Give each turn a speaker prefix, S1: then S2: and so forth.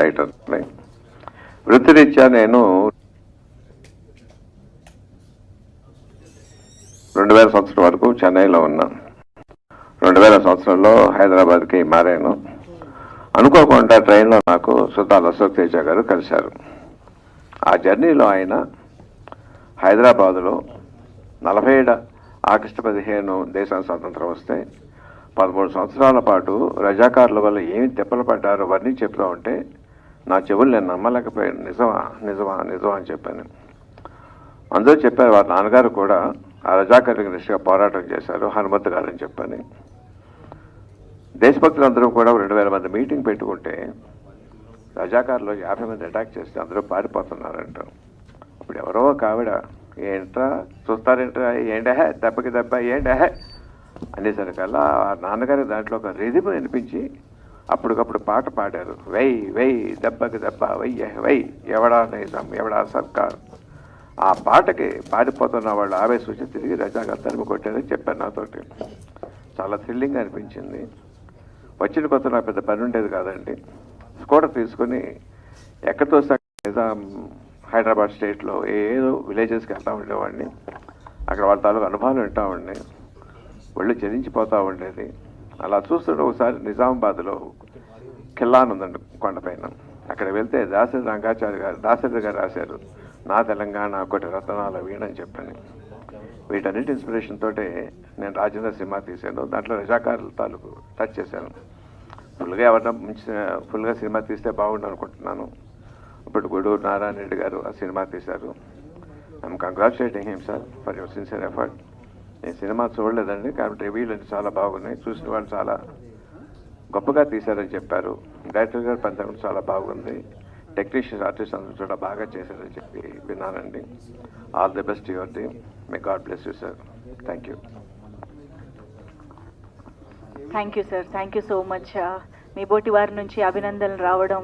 S1: Writer. వృత్తిరీత్యా నేను 2000 సంవత్సరం వరకు చెన్నైలో ఉన్నాను. 2000 సంవత్సరంలో హైదరాబాద్కి మారాను. అనుకోకుండా ట్రైన్లో నాకు సుతాల్ అశోక్ తేజ గారు కలిశారు. ఆ జర్నీలో ఆయన హైదరాబాదులో 47 ఆగస్టు 15 దేశం స్వాతంత్రం వస్తే 13 సంవత్సరాల పాటు రజాకారుల వల్ల ఏమి తిప్పలు పడ్డారో అవన్నీ చెప్తూ ఉంటే నా చెవులు నేను నమ్మలేకపోయాను. నిజమా నిజమా నిజమా అని చెప్పాను. అందరూ చెప్పారు వారి నాన్నగారు కూడా ఆ రజాకారులకు నిష్ఠగా పోరాటం చేశారు, హనుమంతు గారు అని చెప్పని. దేశభక్తులందరూ కూడా 2000 మంది మీటింగ్ పెట్టుకుంటే రజాకారులు 50 మంది అటాక్ చేస్తే అందరూ పారిపోతున్నారంట. ఇప్పుడు ఎవరో ఒక ఆవిడ ఏంట్రా చూస్తారేంట్రా, ఏంటహే దెబ్బకి దెబ్బ ఏంటహే అనేసరికల్లా ఆ నాన్నగారి దాంట్లో ఒక రిధిమ వినిపించి అప్పటికప్పుడు పాట పాడారు. వెయ్ వెయ్ దెబ్బకి దెబ్బ వెయ్య వెయ్ ఎవడా నిజం ఎవడా సర్కార్. ఆ పాటకి పాడిపోతున్న వాళ్ళు ఆవేశం వచ్చి తిరిగి రజాకారు తరిమి కొట్టారని చెప్పారు నాతోటి. చాలా థ్రిల్లింగ్ అనిపించింది. వచ్చిన కొత్త నాకు పెద్ద పని ఉండేది కాదండి. స్కూటర్ తీసుకుని ఎక్కడితో నిజాం హైదరాబాద్ స్టేట్లో ఏదో విలేజెస్కి వెళ్తూ ఉండేవాడిని. అక్కడ వాళ్ళ తాలూకు అనుభవాలు వింటూ ఉండి ఒళ్ళు చెల్లించిపోతూ ఉండేది. అలా చూస్తుంటే ఒకసారి నిజామాబాద్లో కిల్లా అని ఉందండి కొండపైన. అక్కడ వెళ్తే దాశరథి గారు రాశారు, నా తెలంగాణ ఒకటి రతనాల వీణని చెప్పని. వీటన్నిటి ఇన్స్పిరేషన్ తోటే నేను రాజేంద్ర సినిమా తీశాను. దాంట్లో రజాకారుల తాలూకు టచ్ చేశాను. ఫుల్గా సినిమా తీస్తే బాగుండు అనుకుంటున్నాను. ఇప్పుడు గూడూరు నారాయణ రెడ్డి గారు ఆ సినిమా తీశారు. I'm congratulating him sir for your sincere effort. నేను సినిమా చూడలేదండి, కాబట్టి రివ్యూలు అన్నీ చాలా బాగున్నాయి. చూసిన వాళ్ళు చాలా గొప్పగా తీశారని చెప్పారు. డైరెక్టర్ గారు పనితనం చాలా బాగుంది. టెక్నీషియన్స్ ఆర్టిస్ట్ అందరూ చాలా బాగా చేశారని చెప్పి విన్నానండి. All the best your team. May God bless you sir. Thank you.
S2: Thank you sir. Thank you so much. మీ బోటి వారి నుంచి అభినందనలు రావడం